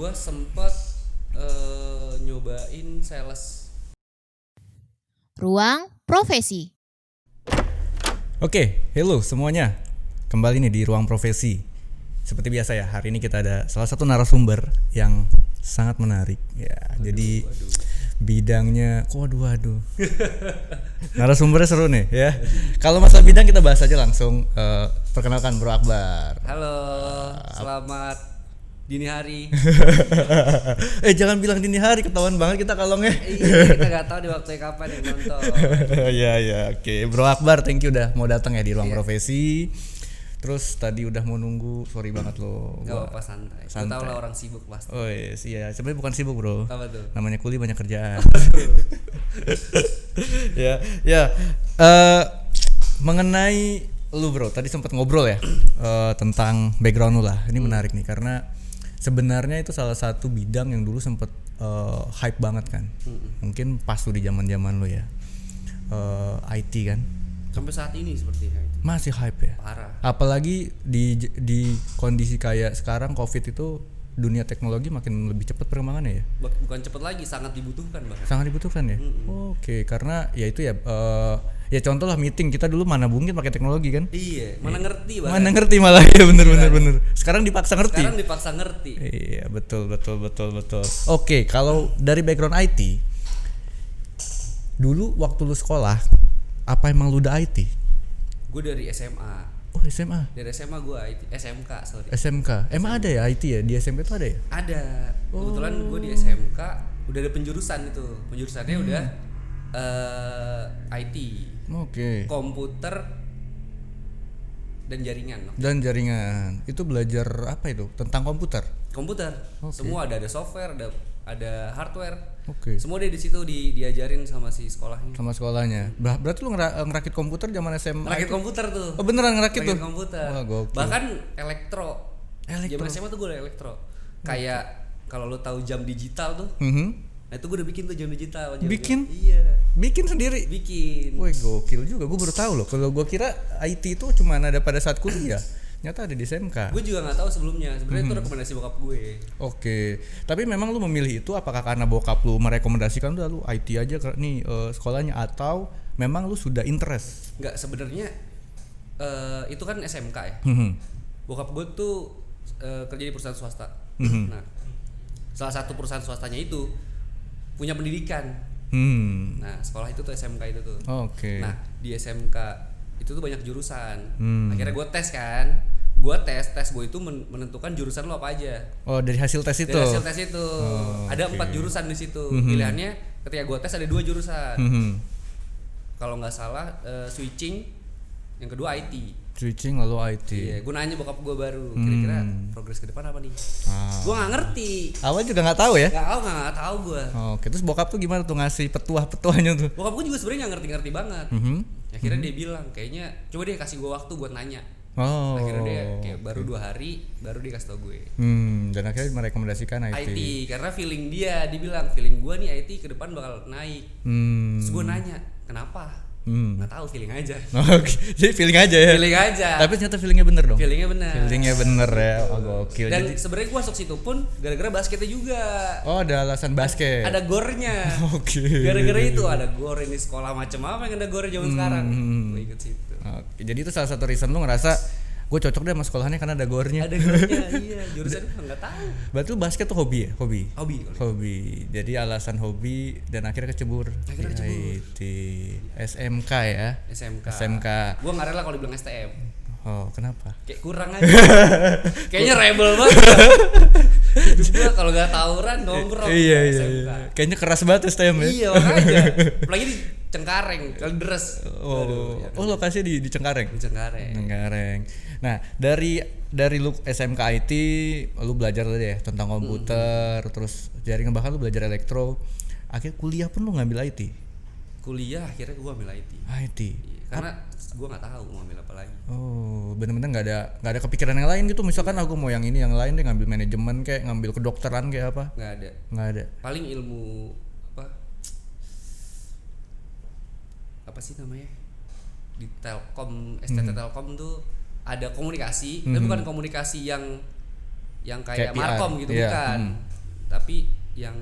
Gua sempet nyobain sales. Ruang Profesi. Oke, hello semuanya. Kembali nih di Ruang Profesi. Seperti biasa ya, hari ini kita ada salah satu narasumber yang sangat menarik. Ya, jadi bidangnya, waduh. Narasumbernya seru nih ya. Kalau masalah bidang kita bahas aja langsung. Perkenalkan Bro Akbar. Halo, selamat dini hari. Jangan bilang dini hari, ketahuan banget kita kalongnya. Iya, kita nggak tahu di waktu kapan yang nonton. Ya, oke. Bro Akbar, thank you udah mau datang ya di Ruang Iya. Profesi. Terus tadi udah mau nunggu, sorry banget loh. Gak apa-apa, santai. Gue tau lah orang sibuk pasti. Oh iya, sebenarnya bukan sibuk bro. Apa tuh? Namanya kuliah banyak kerjaan. Ya. Mengenai lu bro, tadi sempat ngobrol ya tentang background lu lah. Ini menarik nih karena sebenarnya itu salah satu bidang yang dulu sempat hype banget kan. Mungkin pas lu di zaman lu ya, IT kan. Sampai saat ini sepertinya itu. Masih hype ya. Parah. Apalagi di kondisi kayak sekarang COVID itu dunia teknologi makin lebih cepat perkembangannya ya. Bukan cepet lagi, sangat dibutuhkan bahkan. Sangat dibutuhkan ya. Oke, karena ya itu ya ya contoh lah meeting kita dulu mana mungkin pakai teknologi kan? Iya, mana ngerti bahkan. Mana ngerti malah ya bener. Sekarang dipaksa ngerti. Sekarang dipaksa ngerti. Iya, betul. Oke, kalau dari background IT dulu waktu lu sekolah apa emang lu udah IT? Gue dari SMA. Oh, SMA. Dari SMA gue IT, SMK sorry. SMK. Emang ada ya IT ya? Di SMP itu ada ya? Ada. Kebetulan gue di SMK udah ada penjurusan itu. Penjurusannya udah IT. Oke. Komputer dan jaringan. Dan jaringan. Itu belajar apa itu? Tentang komputer. Komputer. Oke. Semua ada software, ada hardware. Oke. Semua di situ diajarin sama si sekolahnya. Sama sekolahnya. Berarti lu ngerakit komputer zaman SMA? Ngerakit itu? komputer tuh. Oh, beneran ngerakit tuh? Komputer. Wah, gokil. Bahkan elektro. Elektro. Zaman SMA tuh gue ada elektro. Kayak kalau lu tahu jam digital tuh. Nah itu gue udah bikin tuh jam digital. Bikin? Iya. Bikin sendiri? Bikin. Woi, gokil juga. Gue baru tahu loh. Kalau gue kira IT itu cuma ada pada saat kuliah. Nyata ada di SMK. Gue juga nggak tahu sebelumnya. Sebenarnya itu rekomendasi bokap gue. Oke. Tapi memang lu memilih itu apakah karena bokap lu merekomendasikan udah lu IT aja nih sekolahnya atau memang lu sudah interest? Nggak, sebenarnya itu kan SMK ya. Bokap gue tuh kerja di perusahaan swasta. Nah, salah satu perusahaan swastanya itu punya pendidikan. Nah, sekolah itu tuh SMK itu tuh. Oke. Nah, di SMK itu tuh banyak jurusan. Akhirnya gue tes kan. Gue tes gue itu menentukan jurusan lo apa aja. Oh, dari hasil tes itu. Dari hasil tes itu. Ada Oke. 4 jurusan di situ. Pilihannya ketika gue tes ada 2 jurusan. Kalau nggak salah switching, yang kedua IT. Switching lalu IT. Iya, gue nanya bokap gue baru, kira-kira progres ke depan apa nih? Gue nggak ngerti. Awal juga nggak tahu ya? Nggak tahu gue. Oke, terus bokap tuh gimana tuh ngasih petuah-petuahnya tuh? Bokap gue juga sebenarnya nggak ngerti banget. Akhirnya dia bilang, kayaknya coba deh kasih gue waktu buat nanya. Oh. Akhirnya dia kayak baru 2 hari baru dia kasih tau gue. Dan akhirnya merekomendasikan IT. IT karena feeling dia bilang feeling gue nih IT ke depan bakal naik. Terus gue nanya kenapa? Nggak tahu, feeling aja. Oke, jadi feeling aja ya. Feeling aja. Tapi ternyata feelingnya bener dong. Feelingnya benar. Feelingnya bener ya. Oh, gokil. Dan Jadi, sebenarnya gue masuk situ pun gara-gara basketnya juga. oh, ada alasan basket. Ada gornya. Oke. Gara-gara itu ada gor, ini sekolah macam apa yang ada gornya zaman sekarang. Gue ikut situ. Oke, jadi itu salah satu reason lu ngerasa gue cocok deh sama sekolahannya karena ada gornya. Ada gornya, iya. Jurusan nggak tahu. Berarti lu basket tuh hobi ya? Hobi. Jadi alasan hobi dan akhirnya kecebur. Akhirnya kecebur. IT. SMK ya? SMK. Gue nggak rela kalau dibilang STM. Oh, kenapa? Kayak kurang aja. Kayaknya rebel banget. Gue kalau nggak tawuran nongkrong. Iya. SMK. Kayaknya keras banget STM ya? Iya makanya. Apalagi di Cengkareng, Kalideres. Oh, lokasi di Cengkareng. Di Cengkareng. Nah, dari lu SMK IT, lu belajar tadi ya tentang komputer, terus jaringan, bahkan lu belajar elektro. Akhirnya kuliah pun lu ngambil IT. Kuliah akhirnya gue ambil IT. IT. Iya, karena gue nggak tahu mau ambil apa lagi. Oh, bener-bener nggak ada kepikiran yang lain gitu. Misalkan aku mau yang ini, yang lain deh, ngambil manajemen kayak ngambil kedokteran kayak apa? Nggak ada. Paling ilmu apa sih namanya? Di Telkom, STT Telkom tuh ada komunikasi, tapi bukan komunikasi yang kayak PR, Markom gitu, iya. bukan. tapi yang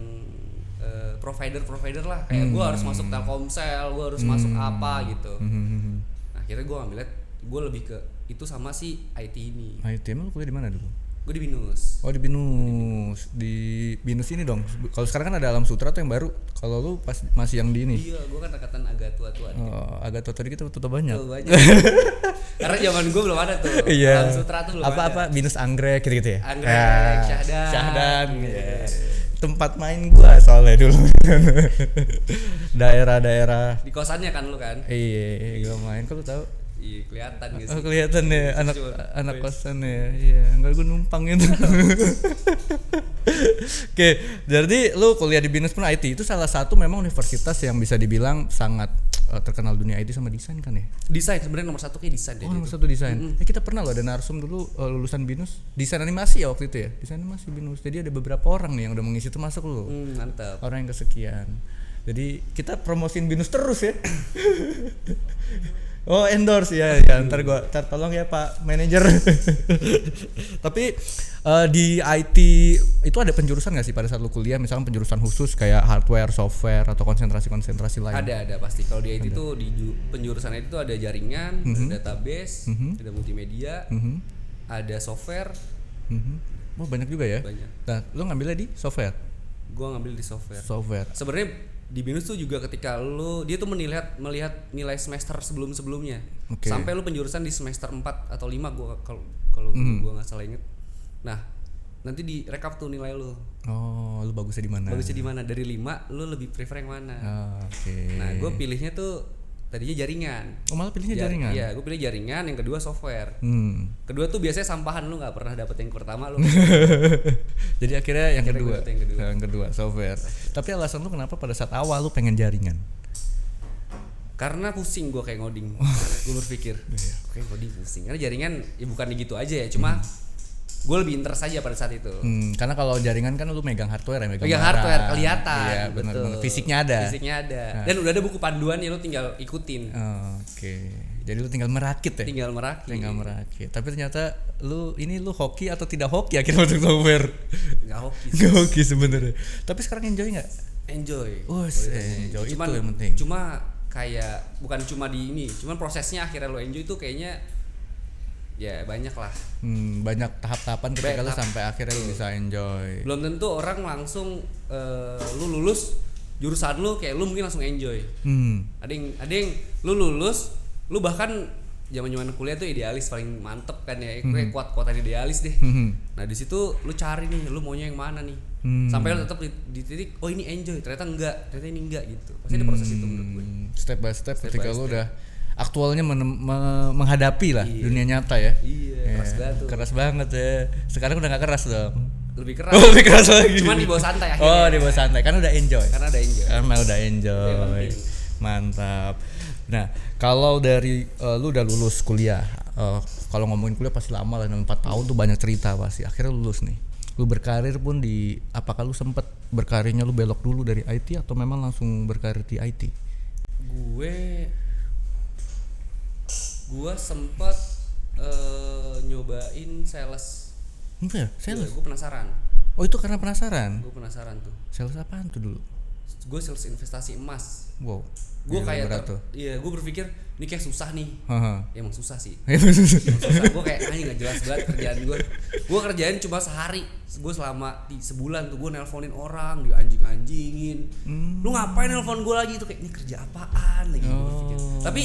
provider lah, kayak gue harus masuk Telkomsel, gue harus masuk apa gitu. Nah, akhirnya gue ngambilnya, gue lebih ke itu sama si IT ini. IT emang lu kuliah di mana dulu? Gue di Binus. Oh di Binus. Di Binus ini dong. Kalau sekarang kan ada Alam Sutra tuh yang baru. Kalau lu pas masih yang di ini. Iya, gue kan angkatan agak tua-tua. Oh, agak tua dikit tuh banyak. Banyak. Karena zaman gue belum ada tuh. Iya. Alam Sutra tuh belum ada. Apa Binus Anggrek gitu ya? Anggrek, Syahdan. Yeah. Tempat main gua soalnya dulu. Daerah-daerah. Di kosannya kan lu kan? Iya, gua main. Kok lu tahu? Iya, kelihatan gitu. Oh, kelihatan ya anak kosan ya. Iya, enggak gua numpang itu. Oke, jadi lu kuliah di Binus pun IT itu salah satu memang universitas yang bisa dibilang sangat terkenal dunia IT sama desain kan ya? Desain sebenarnya nomor satu kayak desain. Oh, nomor satu desain. Kita pernah loh ada narsum dulu lulusan Binus, desain animasi ya waktu itu ya. Desain animasi Binus. Jadi ada beberapa orang nih yang udah mengisi itu masuk loh. Mantap. Orang yang kesekian. Jadi kita promosiin Binus terus ya. Oh, endorse ya, ntar tolong ya Pak manajer. Tapi di IT itu ada penjurusan nggak sih pada saat lu kuliah, misalnya penjurusan khusus kayak hardware, software atau konsentrasi lain? Ada pasti. Kalau di IT itu di penjurusan IT itu ada jaringan, ada database, ada multimedia, ada software. Oh, banyak juga ya. Banyak. Nah, lu ngambilnya di software? Gua ngambil di software. Sebenarnya di Binus tuh juga ketika dia tuh melihat nilai semester sebelumnya. Okay. Sampai lu penjurusan di semester 4 atau 5 gua kalau gua enggak salah inget. Nah, nanti di rekap tuh nilai lu. Oh, lu bagusnya di mana? Dari 5 lu lebih prefer yang mana? Oke. Nah, gua pilihnya tuh tadinya jaringan. Oh, malah pilihnya jaringan? Iya, gue pilih jaringan, yang kedua software. Kedua tuh biasanya sampahan, lu gak pernah dapet yang pertama lu. Jadi akhirnya yang kedua software. Tapi alasan lu kenapa pada saat awal lu pengen jaringan? Karena pusing gue kayak ngoding. Gue berpikir kayak ngoding pusing. Karena jaringan ya bukan gitu aja ya, cuma gue lebih interest aja pada saat itu. Karena kalau jaringan kan lu megang hardware ya, megang hardware kelihatan. Iya, benar. Fisiknya ada. Nah. Dan udah ada buku panduan ya, lu tinggal ikutin. Oke. Jadi lu tinggal merakit ya? Tinggal merakit. Tapi ternyata lu hoki atau tidak hoki akhirnya untuk software? Enggak hoki. Enggak hoki sebenarnya. Tapi sekarang enjoy enggak? Enjoy. Enjoy itu yang penting. Cuma kayak bukan cuma di ini, cuman prosesnya akhirnya lo enjoy itu kayaknya ya banyak lah. Banyak tahap-tahapan ketika lu sampai akhirnya lu bisa enjoy. Belum tentu orang langsung lu lulus jurusan lu kayak lu mungkin langsung enjoy. Ada yang lu lulus, lu bahkan zaman kuliah tuh idealis paling mantep kan ya, kayak kuat-kuatan idealis deh. Nah di situ lu cari nih, lu maunya yang mana nih, sampai lu tetap di titik, oh ini enjoy, ternyata ini enggak gitu. Pasti ada proses itu menurut gue. Step by step ketika lu udah aktualnya menghadapi lah dunia nyata ya. Iya, keras banget ya. Sekarang udah gak keras dong. Lebih keras. Lebih keras lagi. Cuman di bawah santai akhirnya. Di bawah santai karena udah enjoy. Karena udah enjoy. Mantap. Nah, kalau dari lu udah lulus kuliah, kalau ngomongin kuliah pasti lama lah, 4 tahun tuh banyak cerita pasti. Akhirnya lulus nih. Lu berkarir pun apakah lu sempet berkarirnya lu belok dulu dari IT atau memang langsung berkarir di IT? Gue sempet nyobain sales. Iya, sales. Gue penasaran. Oh, itu karena penasaran? Gue penasaran tuh. Sales apaan tuh dulu? Gue sales investasi emas. Wow. Gue kayak gue berpikir ini kayak susah nih. Ya, emang susah sih. Gue kayak nggak jelas banget kerjaan gue. Gue kerjain cuma sehari. Gue selama sebulan tuh gue nelponin orang, dianjing-anjingin. Lu ngapain nelpon gue lagi? Itu kayak ini kerja apaan lagi? Gue berpikir. Tapi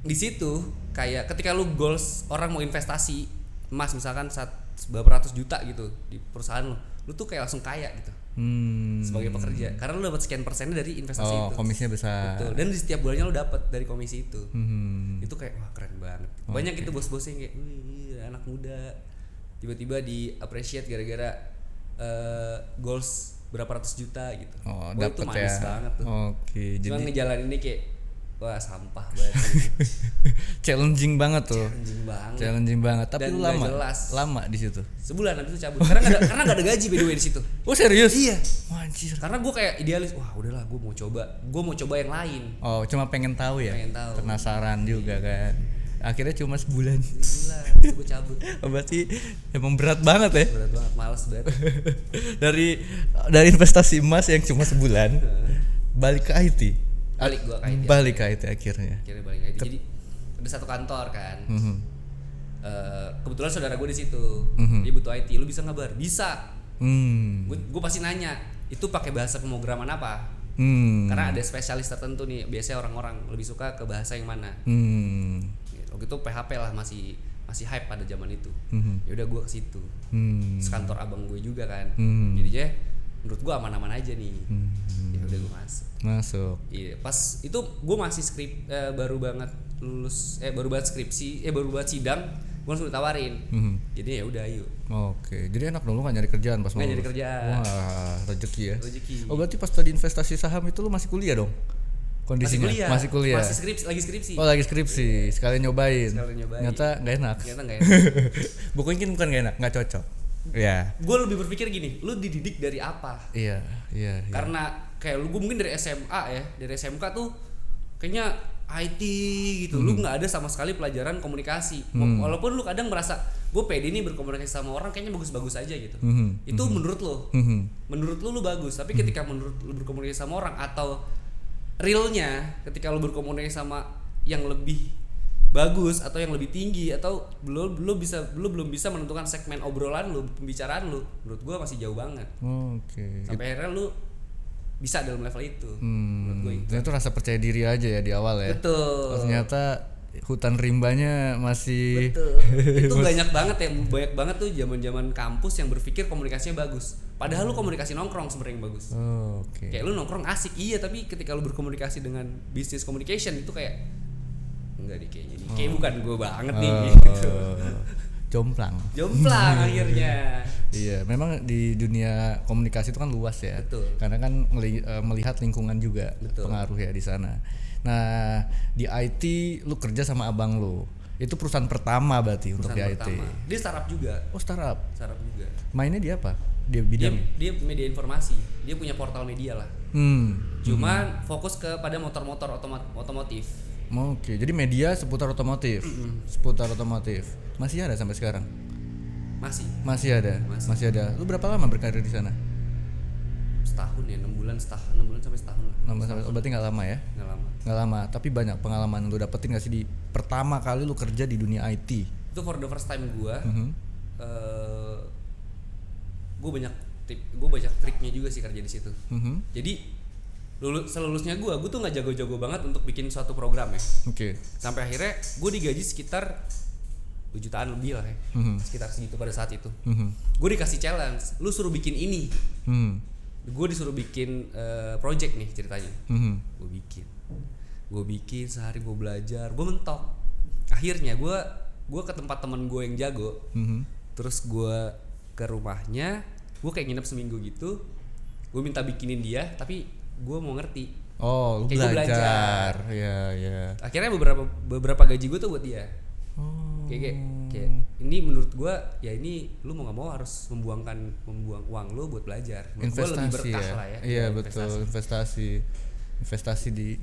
di situ kayak ketika lu goals orang mau investasi emas misalkan beberapa ratus juta gitu di perusahaan lu tuh kayak langsung kaya gitu. Sebagai pekerja karena lu dapat sekian persennya dari investasi itu. Komisinya besar. Betul. Dan di setiap bulannya lu dapat dari komisi itu. Itu kayak wah keren banget. Banyak itu bos-bosnya yang kayak anak muda tiba-tiba di appreciate gara-gara goals berapa ratus juta gitu. Dapat itu manis banget tuh. Oke, cuma jadi ngejalanin ini kayak wah sampah banget. Challenging banget tuh. Challenging banget. Tapi lu lama di situ. Sebulan habis itu cabut. Karena enggak ada gaji by the way di situ. Oh, serius? Iya. Anjir. Karena gue kayak idealis, wah udahlah gue mau coba yang lain. Oh, cuma pengen tahu ya? Pengen tahu. Penasaran juga kan. Akhirnya cuma sebulan. Gila, terus gue cabut. Berarti emang berat banget ya. Berat banget, males banget. dari investasi emas yang cuma sebulan balik ke IT. Balik gue ke IT. Balik ke IT akhirnya. Akhirnya balik ke IT. Jadi ada satu kantor kan. Kebetulan saudara gue di situ. Dia butuh IT, lu bisa nggak Bar? Bisa. Gue pasti nanya, itu pakai bahasa pemrograman apa? Karena ada spesialis tertentu nih, biasanya orang-orang lebih suka ke bahasa yang mana. Waktu itu PHP lah masih hype pada zaman itu. Ya udah gue ke situ. Sekantor abang gue juga kan. Jadinya menurut gue aman-aman aja nih. Ya udah gue masuk. Iya, pas itu gue masih baru banget skripsi, baru banget sidang. Gue langsung ditawarin. Jadi ya udah ayo. Oke, jadi enak dong lu gak nyari kerjaan pas mau. Gak nyari kerjaan. Wah, rezeki ya. Rezeki. Oh, berarti pas tadi investasi saham itu lu masih kuliah dong? Kondisinya masih kuliah. Lagi skripsi. Oh, lagi skripsi. Sekalian nyobain. Ternyata gak enak. Pokoknya bukan gak enak, gak cocok. Ya. Gue lebih berpikir gini, lu dididik dari apa? Iya. Karena kayak gue mungkin dari SMA ya, dari SMK tuh kayaknya IT gitu, lu nggak ada sama sekali pelajaran komunikasi. Walaupun lu kadang merasa gue pede nih berkomunikasi sama orang, kayaknya bagus-bagus aja gitu. Itu menurut lo, menurut lu bagus. Tapi ketika menurut lu berkomunikasi sama orang atau realnya, ketika lu berkomunikasi sama yang lebih bagus atau yang lebih tinggi atau belum bisa menentukan segmen obrolan lu, pembicaraan lu, menurut gue masih jauh banget. Sampai akhirnya lu bisa dalam level itu. Menurut gue itu rasa percaya diri aja ya di awal ya. Betul. Ternyata hutan rimbanya masih. Betul. Itu banyak banget tuh zaman kampus yang berpikir komunikasinya bagus. Padahal lu komunikasi nongkrong sebenarnya yang bagus. Kayak lu nongkrong asik iya, tapi ketika lu berkomunikasi dengan business communication itu kayak enggak deh kayaknya nih. Kayak bukan gue banget nih gitu. Jomplang akhirnya. Iya, memang di dunia komunikasi itu kan luas ya. Betul. Karena kan melihat lingkungan juga. Betul. Pengaruh ya di sana. Nah, di IT lu kerja sama abang lu. Itu perusahaan pertama berarti untuk di IT. Dia startup juga. Oh, startup juga. Mainnya di apa? Dia bidang dia media informasi. Dia punya portal media lah. Cuman fokus kepada motor-motor otomotif. Oke, jadi media seputar otomotif. Masih ada sampai sekarang? Masih ada. Lu berapa lama berkarir di sana? Setahun ya, 6 bulan sampai setahun lah. Berarti nggak lama ya? Nggak lama. Tapi banyak pengalaman yang lu dapetin nggak sih di pertama kali lu kerja di dunia IT? Itu for the first time gue. Gue banyak triknya juga sih kerja di situ. Jadi selulusnya gue tuh nggak jago-jago banget untuk bikin suatu program ya. Sampai akhirnya gue digaji sekitar 2 jutaan lebih lah ya. Sekitar segitu pada saat itu. Gue dikasih challenge, lu suruh bikin ini. Gue disuruh bikin project nih ceritanya. Gue bikin sehari, gue belajar, gue mentok. Akhirnya gue ke tempat teman gue yang jago. Terus gue ke rumahnya, gue kayak nginep seminggu gitu. Gue minta bikinin dia, tapi gue mau ngerti. Oh, lu belajar. Ya. Akhirnya beberapa gaji gue tuh buat dia. Kayak ini menurut gue ya ini lu mau nggak mau harus membuang uang lu buat belajar. Menurut gue lebih berkah ya. lah ya. Iya betul, investasi di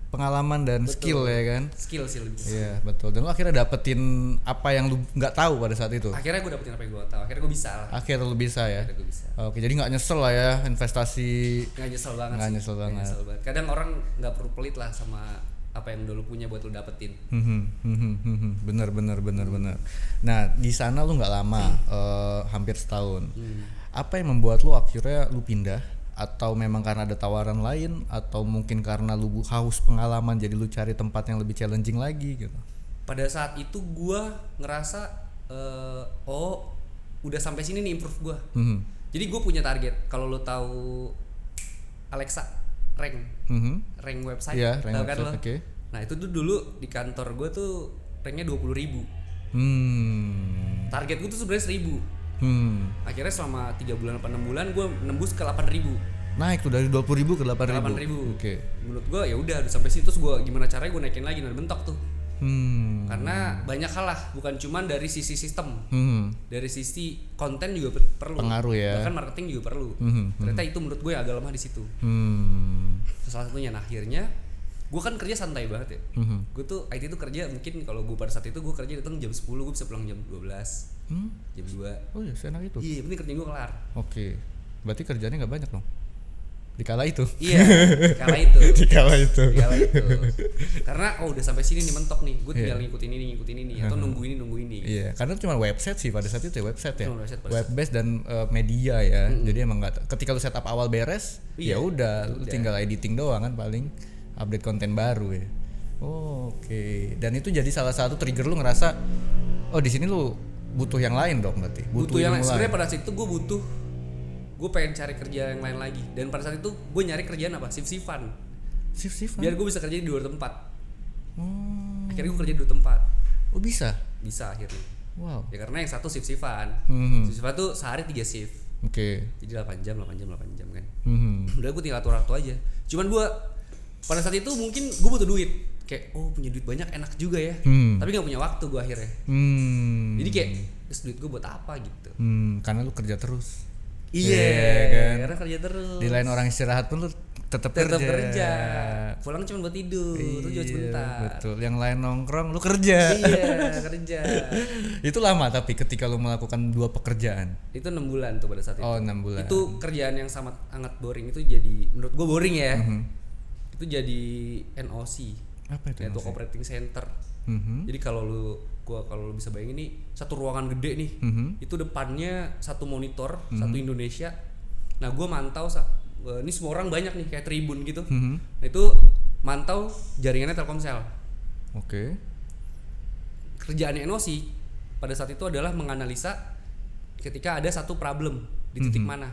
pengalaman dan betul. Skill ya kan. Skill sih lebih. Iya betul. Dan lu akhirnya dapetin apa yang lu nggak tahu pada saat itu. Akhirnya gue dapetin apa yang gue tahu. Akhirnya gue bisa lah. Akhirnya lu bisa ya. Akhirnya gue bisa. Oke, jadi nggak nyesel lah ya investasi. Nggak nyesel banget. Nggak nyesel banget. Kadang orang nggak perlu pelit lah sama apa yang dulu punya buat lu dapetin. Bener. Nah di sana lu nggak lama, hampir setahun. Apa yang membuat lu akhirnya lu pindah? Atau memang karena ada tawaran lain? Atau mungkin karena lu haus pengalaman jadi lu cari tempat yang lebih challenging lagi gitu? Pada saat itu gue ngerasa udah sampai sini nih improve gue. Jadi gue punya target. Kalau lu tahu Alexa rank website, rank tahu kan lo? Okay. Nah itu tuh dulu di kantor gue tuh ranknya 20.000. Target gue tuh sebenarnya 1.000. Akhirnya selama 3 bulan apa 6 bulan gue nembus ke 8.000. Naik tuh dari 20.000 ke 8.000. Oke. Menurut gue ya udah sampai situ, terus gue gimana caranya gue naikin lagi, nah bentok tuh. Karena banyak hal lah, bukan cuman dari sisi sistem, dari sisi konten juga perlu. Pengaruh ya. Bahkan marketing juga perlu. Ternyata itu menurut gue agak lemah di situ. Salah satunya, nah akhirnya gue kan kerja santai banget ya. Gue tuh IT tuh kerja mungkin kalau gue pada saat itu gue kerja datang jam 10, gue bisa pulang jam 12, jam 2. Oh ya, seenak itu. Iya, penting kerjaan gue kelar. Oke. Berarti kerjanya nggak banyak dong. Dikala itu. Iya, kala itu. Dikala itu. Karena udah sampai sini nih mentok nih, gue tinggal ngikutin ini atau nunggu ini. Iya, karena cuma website sih pada saat itu ya, website ya. Web based dan media ya. Jadi emang nggak. Ketika lu setup awal beres, ya udah, lu tinggal editing doang kan paling, update konten baru ya. Oke. Dan itu jadi salah satu trigger lu ngerasa, oh di sini lu butuh yang lain dong berarti. Butuh yang lain. Sebenarnya pada saat itu gue pengen cari kerja yang lain lagi, dan pada saat itu gue nyari kerjaan apa, shift-shiftan biar gue bisa kerja di 2 tempat. Akhirnya gue kerja di 2 tempat. Oh bisa akhirnya. Wow. Ya karena yang satu shift-shiftan shift-shiftan tuh sehari 3 shift. Oke. Jadi 8 jam kan. Udah gue tinggal atur waktu aja. Cuman gue pada saat itu mungkin gue butuh duit, kayak punya duit banyak enak juga ya, tapi nggak punya waktu gue akhirnya. Jadi kayak terus duit gue buat apa gitu. Karena lu kerja terus. Iya kan? Karena kerja terus. Di lain orang istirahat pun lu tetap kerja. Pulang cuma buat tidur, tuh juga sebentar. Betul. Yang lain nongkrong, lu kerja. Iya, kerja. Itu lama tapi ketika lu melakukan 2 pekerjaan. Itu 6 bulan tuh pada saat itu. Oh, 6 bulan. Itu kerjaan yang sangat boring, itu jadi menurut gua boring ya. Itu jadi NOC. Apa itu? Network Operating Center. Jadi kalau lu bisa bayangin nih, satu ruangan gede nih, itu depannya satu monitor, satu Indonesia. Nah, gue mantau ini semua orang banyak nih kayak tribun gitu. Nah, itu mantau jaringannya Telkomsel. Oke. Kerjaan NOC pada saat itu adalah menganalisa ketika ada satu problem di titik mana.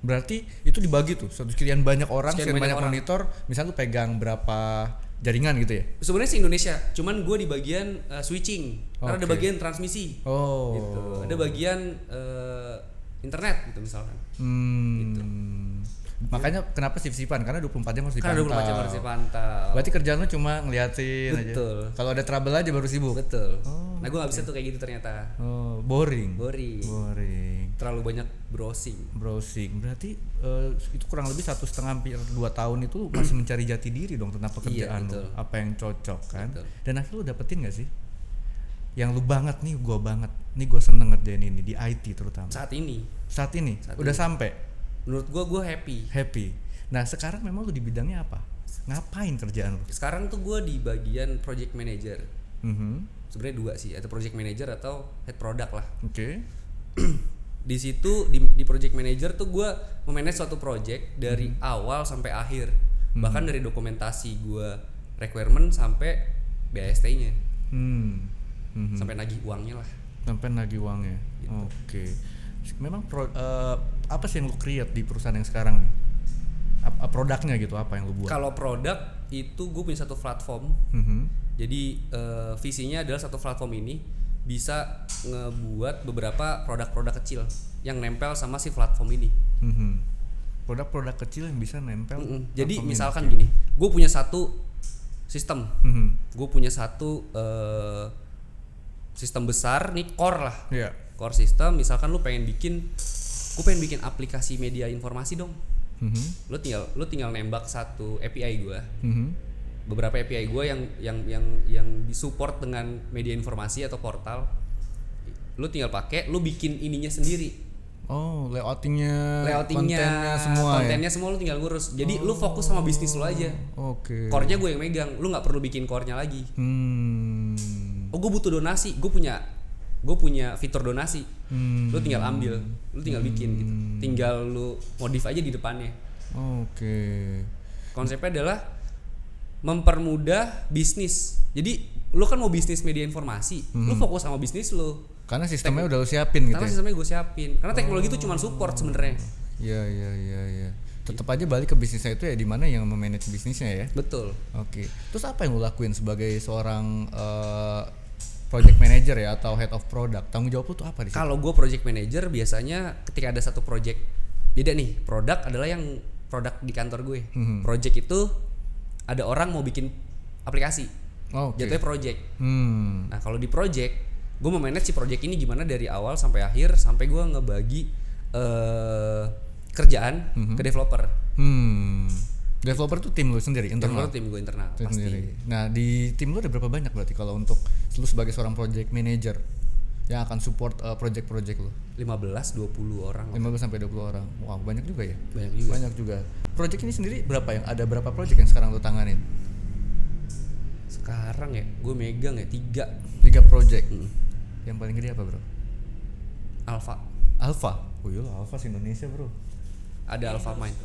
Berarti itu dibagi tuh sekian banyak orang, sekian banyak monitor. Misal lu pegang berapa jaringan gitu ya? Sebenarnya sih Indonesia, cuman gue di bagian switching, karena ada bagian transmisi. Gitu. Ada bagian internet gitu misalkan. Gitu. Makanya kenapa shift-shiftan? Karena 24 jam harus dipantau. Karena 24 jam harus dipantau. Berarti kerjaan lu cuma ngeliatin aja. Betul. Kalau ada trouble aja baru sibuk. Betul. Nah, gue nggak bisa tuh kayak gitu ternyata. Boring. Terlalu banyak browsing. Berarti itu kurang lebih 1,5 hampir 2 tahun itu masih mencari jati diri dong tentang pekerjaan lu. Apa yang cocok kan? Betul. Dan akhirnya lu dapetin nggak sih? Yang lu banget nih, gue banget. Nih gue seneng ngerjain ini di IT terutama. Saat ini. Udah sampai. Menurut gue happy. Nah, sekarang memang lu di bidangnya apa? Ngapain kerjaan lu? Sekarang tuh gue di bagian project manager. Sebenarnya 2 sih, atau project manager atau head product lah. Oke. Di situ di project manager tuh gue memanage suatu project dari awal sampai akhir. Bahkan dari dokumentasi gue requirement sampai BAST-nya. Sampai nagih uangnya lah. Gitu. Oke. Memang apa sih yang lu create di perusahaan yang sekarang nih? Produknya gitu, apa yang lu buat? Kalau produk itu gue punya satu platform. Jadi visinya adalah satu platform ini bisa ngebuat beberapa produk-produk kecil yang nempel sama si platform ini. Produk-produk kecil yang bisa nempel. Jadi misalkan gini, gue punya satu sistem, gue punya satu sistem besar nih, core lah. Core system, misalkan gue pengen bikin aplikasi media informasi dong. Lu tinggal nembak satu API gue. Beberapa API gue yang disupport dengan media informasi atau portal. Lu tinggal pakai, lu bikin ininya sendiri. Layoutingnya kontennya semua lu tinggal ngurus. Jadi lu fokus sama bisnis lu aja. Core-nya gue yang megang, lu nggak perlu bikin core-nya lagi. Gue butuh donasi, gue punya fitur donasi. Lu tinggal ambil, lu tinggal bikin gitu. Tinggal lu modif aja di depannya. Konsepnya adalah mempermudah bisnis. Jadi lu kan mau bisnis media informasi, lu fokus sama bisnis lu. Karena sistemnya udah lu siapin gitu. Karena sistemnya gue siapin. Karena teknologi itu cuma support sebenarnya. Iya. Tetap aja balik ke bisnisnya itu ya, di mana yang memanage bisnisnya ya. Betul. Oke. Terus apa yang lu lakuin sebagai seorang project manager ya atau head of product? Tanggung jawab lu tuh apa di situ? Kalau gue project manager biasanya ketika ada satu project, beda nih. Produk adalah yang produk di kantor gue. Project itu ada orang mau bikin aplikasi. Jatuhnya project. Nah, kalau di project gue memanage si project ini gimana dari awal sampai akhir, sampai gue ngebagi kerjaan ke developer. Developer tuh tim lu sendiri, internal? Developer tim gue internal, Tim pasti. sendiri. Nah di tim lu ada berapa banyak berarti kalau untuk lu sebagai seorang project manager yang akan support project-project lu? 15-20 orang. 15 sampai 20 orang. Wah, banyak juga ya? Banyak juga. Banyak juga. Project ini sendiri berapa yang ada berapa project yang sekarang lu tanganin? Sekarang ya, gue megang ya 3 project. Yang paling gede apa, Bro? Alpha. Oh iya, Alpha Indonesia, Bro. Ada Alpha Mind.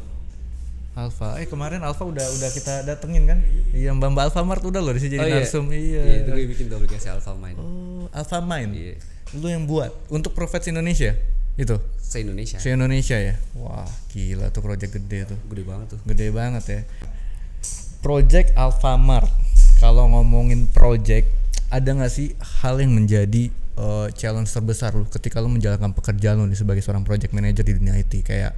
Alpha. Kemarin Alpha udah kita datengin kan? Iya, Mbak Alfamart udah loh di sini jadi narsum. Iya, itu gue bikin tuh aplikasi Alpha Mind. Oh, Alpha Mind. Iya. Lu yang buat untuk Profits Indonesia itu? Se-Indonesia. Se-Indonesia ya. Wah, gila tuh project gede tuh. Gede banget tuh. Gede banget ya. Project Alfamart. Kalau ngomongin project, ada nggak sih hal yang menjadi challenge terbesar lu ketika lu menjalankan pekerjaan lu nih sebagai seorang project manager di dunia IT? Kayak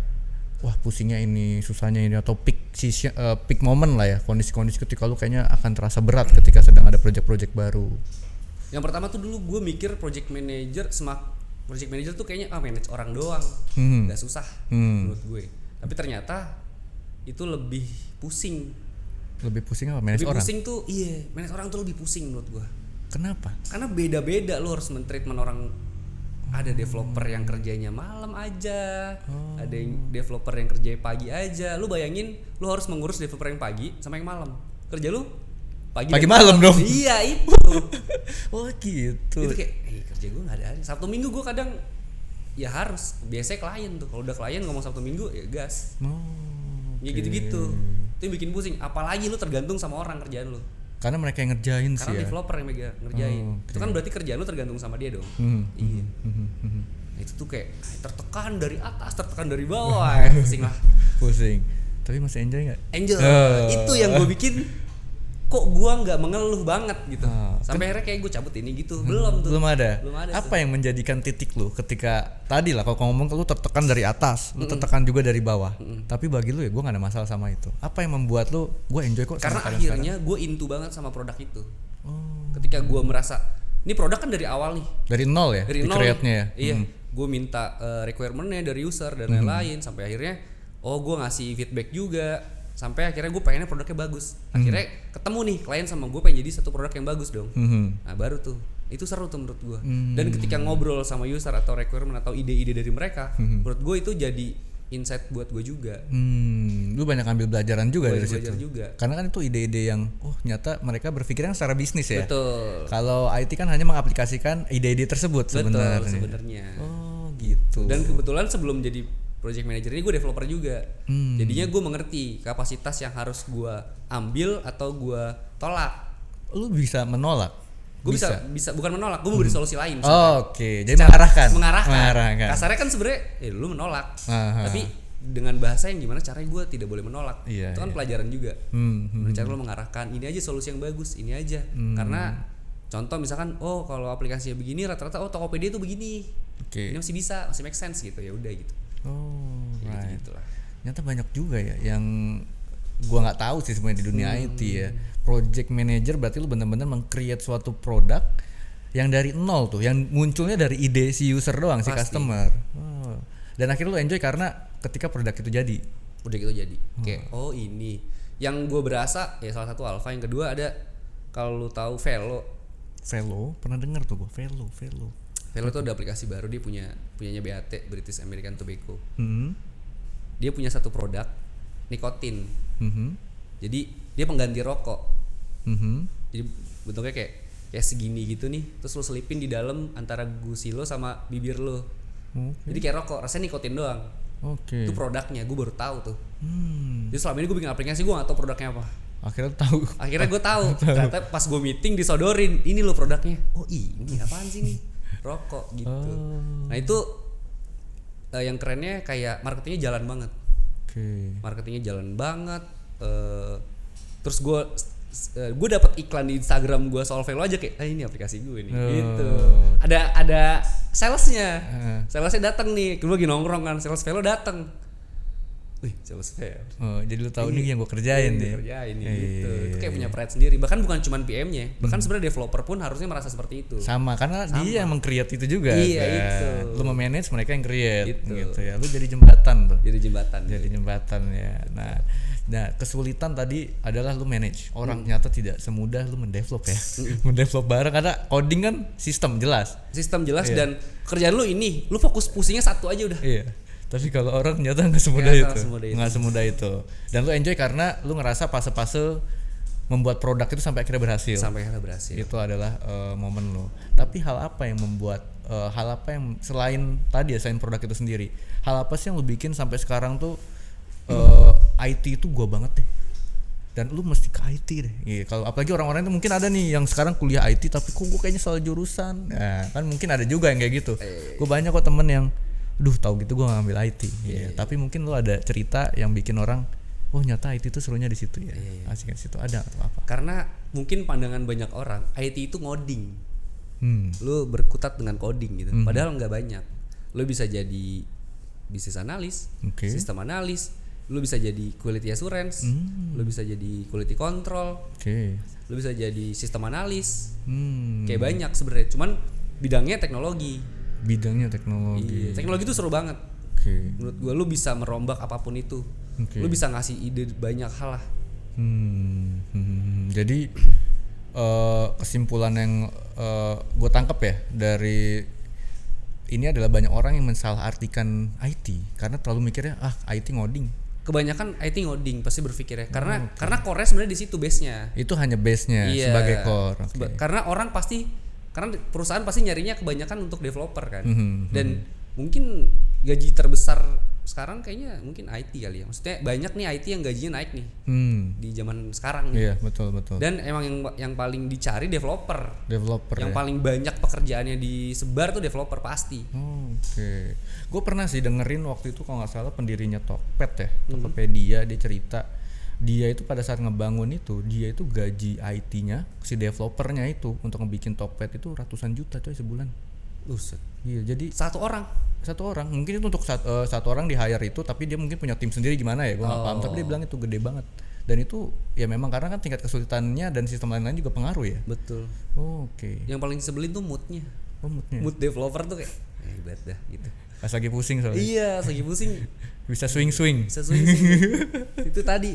wah pusingnya ini, susahnya ini, atau peak moment lah ya, kondisi-kondisi ketika lu kayaknya akan terasa berat ketika sedang ada project-project baru. Yang pertama tuh dulu gue mikir project manager tuh kayaknya manage orang doang, nggak susah menurut gue. Tapi ternyata itu lebih pusing. Lebih pusing apa? Manage lebih orang? Pusing tuh, manage orang tuh lebih pusing menurut gue. Kenapa? Karena beda-beda lu harus men-treatment orang. Ada developer yang kerjanya malam aja, ada yang developer yang kerja pagi aja. Lu bayangin, lu harus mengurus developer yang pagi sama yang malam. Kerja lu pagi malam dong. Iya itu. Oh gitu. Itu kayak kerja gue nggak ada. Sabtu Minggu gue kadang ya harus. Biasanya klien tuh. Kalau udah klien ngomong Sabtu Minggu ya gas. Ya gitu-gitu. Itu yang bikin pusing. Apalagi lu tergantung sama orang kerjaan lu. Karena mereka yang ngerjain sih ya. Karena developer yang ngerjain. Itu kan berarti kerjaan lu tergantung sama dia dong. Iya. Nah, itu tuh kayak tertekan dari atas, tertekan dari bawah. Pusing lah. Pusing. Tapi masih enjoy nggak? Enjoy. Itu yang gue bikin. Kok gue nggak mengeluh banget gitu. Sampai akhirnya kayak gue cabut ini gitu. Belum ada. tuh. Apa yang menjadikan titik lu ketika tadi lah kalau ngomong lu tertekan dari atas, lu tertekan juga dari bawah. Tapi bagi lu ya gue nggak ada masalah sama itu. Apa yang membuat lu gue enjoy kok? Karena akhirnya gue into banget sama produk itu. Ketika gue merasa ini produk kan dari awal nih. Dari nol ya? Dari nol. Create-nya ya? Iya. Gue minta requirement-nya dari user dan lain-lain. Sampai akhirnya gue ngasih feedback juga. Sampai akhirnya gue pengennya produknya bagus. Akhirnya ketemu nih klien sama gue pengen jadi satu produk yang bagus dong. Nah baru tuh itu seru tuh menurut gue. Dan ketika ngobrol sama user atau requirement atau ide-ide dari mereka, menurut gue itu jadi insight buat gue juga. Lu banyak ambil pelajaran juga dari situ. Juga. Karena kan itu ide-ide yang ternyata mereka berpikirnya secara bisnis ya. Betul. Kalau IT kan hanya mengaplikasikan ide-ide tersebut sebenarnya. Betul sebenarnya. Oh gitu. Dan kebetulan sebelum jadi project manager ini gue developer juga. Jadinya gue mengerti kapasitas yang harus gue ambil atau gue tolak. Lu bisa menolak? Gue bisa bukan menolak, gue mau beri solusi lain. Oke, jadi mengarahkan. Kasarnya kan sebenarnya lu menolak. Tapi dengan bahasa yang gimana caranya gue tidak boleh menolak. Itu kan pelajaran juga. Cara lu mengarahkan, ini aja solusi yang bagus, ini aja. Karena contoh misalkan kalau aplikasinya begini rata-rata Tokopedia itu begini. Ini masih bisa, masih make sense gitu. Ya udah gitu. Gitu-gitulah. Ternyata banyak juga ya yang gua nggak tahu sih sebenarnya di dunia IT ya. Project manager berarti lu benar-benar meng-create suatu produk yang dari nol tuh, yang munculnya dari ide si user doang, si customer. Dan akhirnya lu enjoy karena ketika produk itu jadi. Kayak ini. Yang gue berasa ya salah satu Alpha, yang kedua ada kalau lu tahu Velo, pernah dengar tuh gua Velo. Velo itu ada aplikasi baru, dia punyanya BAT, British American Tobacco. Dia punya satu produk nikotin. Jadi dia pengganti rokok. Jadi bentuknya kayak segini gitu nih, terus lo selipin di dalam antara gusi lo sama bibir lo. Jadi kayak rokok, rasanya nikotin doang. Itu produknya, gue baru tahu tuh. Jadi selama ini gue bikin aplikasi, gue nggak tahu produknya apa. Akhirnya gue tahu. Ternyata pas gue meeting disodorin, ini lo produknya. Oh ini apaan sih nih? Rokok gitu. Nah itu yang kerennya kayak marketingnya jalan banget. Marketingnya jalan banget. Terus gue dapat iklan di Instagram gue soal Velo aja kayak ini aplikasi gue nih gitu. Ada salesnya datang nih, gue lagi nongkrong kan, sales Velo datang. Wih, sales Velo. Jadi lu tahu nih yang gue kerjain nih. Gitu. Itu kayak punya pride sendiri. Bahkan bukan cuma PM-nya, bahkan sebenarnya developer pun harusnya merasa seperti itu. Sama, karena dia yang meng-create itu juga. Iya, kan? itu. Lu memanage, mereka yang create gitu ya. Lu jadi jembatan tuh. Jadi jembatan ya. Nah, Nah, kesulitan tadi adalah lu manage orang. Ternyata tidak semudah lu mendevelop ya. Mendevelop barang karena coding kan sistem jelas. Iya. Dan kerjaan lu ini, lu fokus pusingnya satu aja udah. Iya. Tapi kalau orang ternyata nggak semudah itu. Dan lu enjoy karena lu ngerasa fase-fase membuat produk itu sampai akhirnya berhasil. Itu adalah momen lu. Tapi hal apa yang selain tadi ya, selain produk itu sendiri, hal apa sih yang lu bikin sampai sekarang tuh IT itu gua banget deh, dan lu mesti ke IT deh. Iya, kalau apalagi orang-orang itu mungkin ada nih yang sekarang kuliah IT tapi kok gua kayaknya salah jurusan. Nah, kan mungkin ada juga yang kayak gitu. Gua banyak kok temen yang tahu gitu gua ngambil IT. Tapi mungkin lu ada cerita yang bikin orang nyata IT itu serunya di situ ya. Asik di situ ada atau apa? Karena mungkin pandangan banyak orang IT itu ngoding. Lu berkutat dengan coding gitu. Padahal nggak banyak. Lu bisa jadi business analis, sistem analis, lu bisa jadi quality assurance, lu bisa jadi quality control, lu bisa jadi sistem analis, kayak banyak sebenarnya. Cuman bidangnya teknologi. Iya, teknologi itu seru banget. Menurut gua lu bisa merombak apapun itu. Lu bisa ngasih ide banyak hal lah. Jadi kesimpulan yang gue tangkap ya dari ini adalah banyak orang yang mensalahartikan IT karena terlalu mikirnya IT ngoding. Kebanyakan IT ngoding pasti berpikirnya karena core-nya sebenarnya di situ base-nya. Itu hanya base-nya sebagai core. Karena perusahaan pasti nyarinya kebanyakan untuk developer kan. Dan mungkin gaji terbesar sekarang kayaknya mungkin IT kali ya. Maksudnya banyak nih IT yang gajinya naik nih di zaman sekarang. Iya, betul. Dan emang yang paling dicari developer. Yang ya. paling banyak pekerjaannya disebar tuh developer pasti. Gue pernah sih dengerin waktu itu kalau nggak salah pendirinya Tokped ya, Tokopedia, dia cerita dia itu pada saat ngebangun itu dia itu gaji IT-nya si developernya itu untuk ngebikin Tokped itu ratusan juta coy sebulan. Iya, jadi satu orang mungkin itu untuk satu orang di hire itu, tapi dia mungkin punya tim sendiri gimana ya, gue nggak paham, tapi dia bilang itu gede banget. Dan itu ya memang karena kan tingkat kesulitannya dan sistem lain-lain juga pengaruh ya. Betul. Yang paling sebelin tuh moodnya. Mood developer tuh kayak hebat dah gitu. Pas lagi pusing soalnya. Iya, lagi pusing. Bisa swing. Itu tadi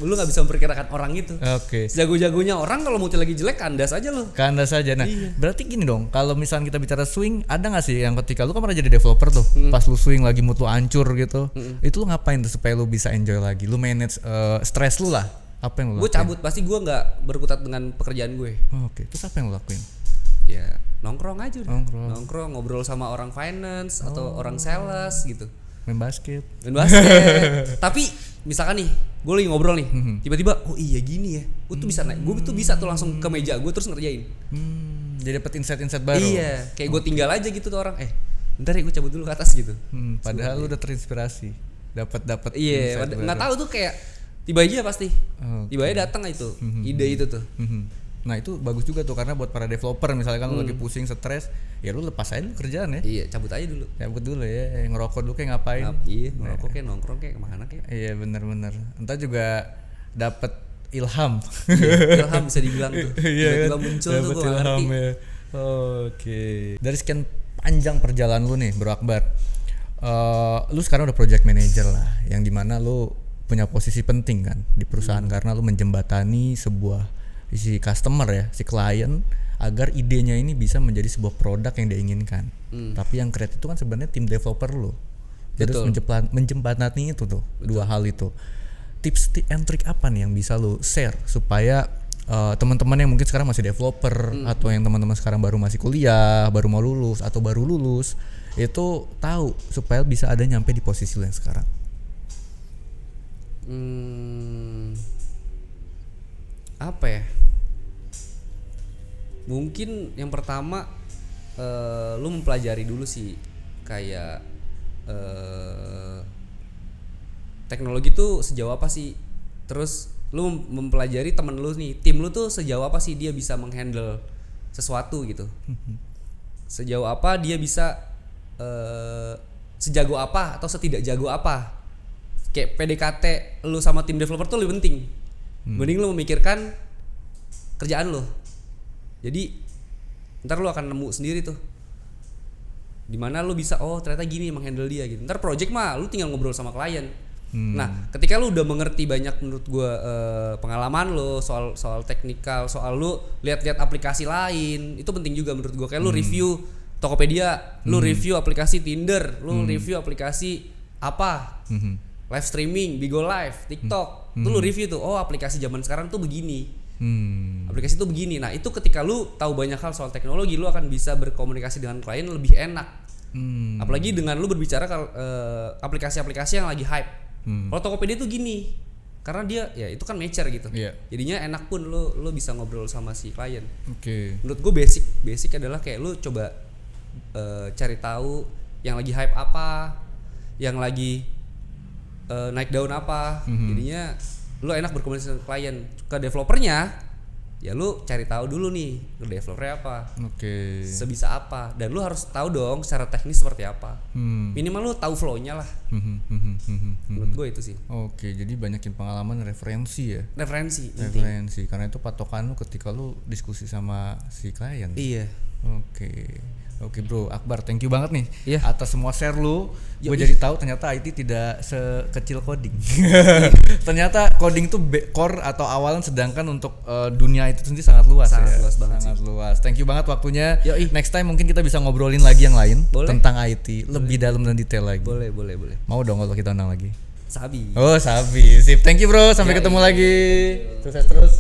lu nggak bisa memperkirakan orang itu. Sejago-jagonya orang kalau moodnya lagi jelek kandas aja lo. Nah, berarti gini dong, kalau misalnya kita bicara swing, ada nggak sih yang ketika lu kan pernah jadi developer tuh, pas lu swing lagi mood lu hancur gitu, itu lu ngapain tuh supaya lu bisa enjoy lagi, lu manage stres lu lah, apa yang lu lakuin? Gue cabut, pasti gue nggak berkutat dengan pekerjaan gue. Terus apa yang lu lakuin? Ya nongkrong aja udah. Nongkrong ngobrol sama orang finance atau orang sales gitu. Main basket. Tapi misalkan nih gue lagi ngobrol nih, tiba-tiba iya gini ya, gue tuh bisa naik, gue tuh bisa tuh langsung ke meja gue terus ngerjain. Jadi dapet insight baru. Iya, kayak gue tinggal aja gitu tuh orang, bentar ya gue cabut dulu ke atas gitu. Padahal lu udah terinspirasi, dapat. Iya, nggak tahu tuh kayak tiba aja pasti, tiba aja datang itu ide itu tuh. Nah itu bagus juga tuh karena buat para developer misalnya kan lu lagi pusing stres, ya lu lepas aja dulu kerjaan ya. Iya, cabut aja dulu. Ya, ngerokok dulu kayak ngapain? Ngerokok kayak nongkrong kayak kemana kayak. Iya benar. Entah juga dapat ilham. Ilham bisa dibilang tuh. Tiba-tiba muncul tuh gua ngerti. Ya. Dari sekian panjang perjalanan lu nih Bro Akbar, lu sekarang udah project manager lah, yang dimana lu punya posisi penting kan di perusahaan karena lu menjembatani sebuah si customer ya, si klien agar idenya ini bisa menjadi sebuah produk yang dia inginkan. Tapi yang kreatif itu kan sebenarnya tim developer lo. Jadi harus menjembatani itu tuh. Dua hal itu. Tips and trick apa nih yang bisa lo share supaya teman-teman yang mungkin sekarang masih developer atau yang teman-teman sekarang baru masih kuliah, baru mau lulus atau baru lulus itu tahu supaya bisa ada nyampe di posisi lo yang sekarang. Apa ya? Mungkin yang pertama lu mempelajari dulu sih kayak teknologi tuh sejauh apa sih, terus lu mempelajari temen lu nih, tim lu tuh sejauh apa sih dia bisa menghandle sesuatu gitu, sejauh apa dia bisa sejago apa atau setidak jago apa. Kayak PDKT lu sama tim developer tuh lebih penting mending lu memikirkan kerjaan lu. Jadi ntar lu akan nemu sendiri tuh dimana lu bisa ternyata gini menghandle dia gitu. Ntar project mah lu tinggal ngobrol sama klien, Nah, ketika lu udah mengerti banyak menurut gua pengalaman lu soal teknikal, soal lu lihat-lihat aplikasi lain, itu penting juga menurut gua. Kayak lu review Tokopedia, lu review aplikasi Tinder, lu review aplikasi apa? Live streaming, Bigo Live, TikTok. Itu lu review tuh, oh aplikasi zaman sekarang tuh begini. Aplikasi itu begini. Nah, itu ketika lu tahu banyak hal soal teknologi, lu akan bisa berkomunikasi dengan klien lebih enak. Apalagi dengan lu berbicara aplikasi-aplikasi yang lagi hype. Kalau Tokopedia tuh gini, karena dia ya itu kan matcher gitu. Jadinya enak pun lu bisa ngobrol sama si klien. Menurut gue basic adalah kayak lu coba cari tahu yang lagi hype apa, yang lagi naik daun apa. Jadinya lu enak berkomunikasi dengan klien. Ke developernya ya lu cari tahu dulu nih ke developernya apa, sebisa apa, dan lu harus tahu dong secara teknis seperti apa. Minimal lu tahu flow-nya lah. Menurut gue itu sih. Jadi banyakin pengalaman referensi ya. Referensi Karena itu patokan lu ketika lu diskusi sama si klien. Iya. Oke bro, Akbar, thank you banget nih atas semua share lu. Gue jadi tahu ternyata IT tidak sekecil coding. Ternyata coding tuh core atau awalan, sedangkan untuk dunia itu sendiri sangat luas. Sangat luas. Thank you banget waktunya. Next time mungkin kita bisa ngobrolin lagi yang lain tentang IT lebih dalam dan detail lagi. Boleh. Mau dong kalau kita undang lagi. Sabi. Sip. Thank you bro, sampai ketemu lagi. Sukses terus.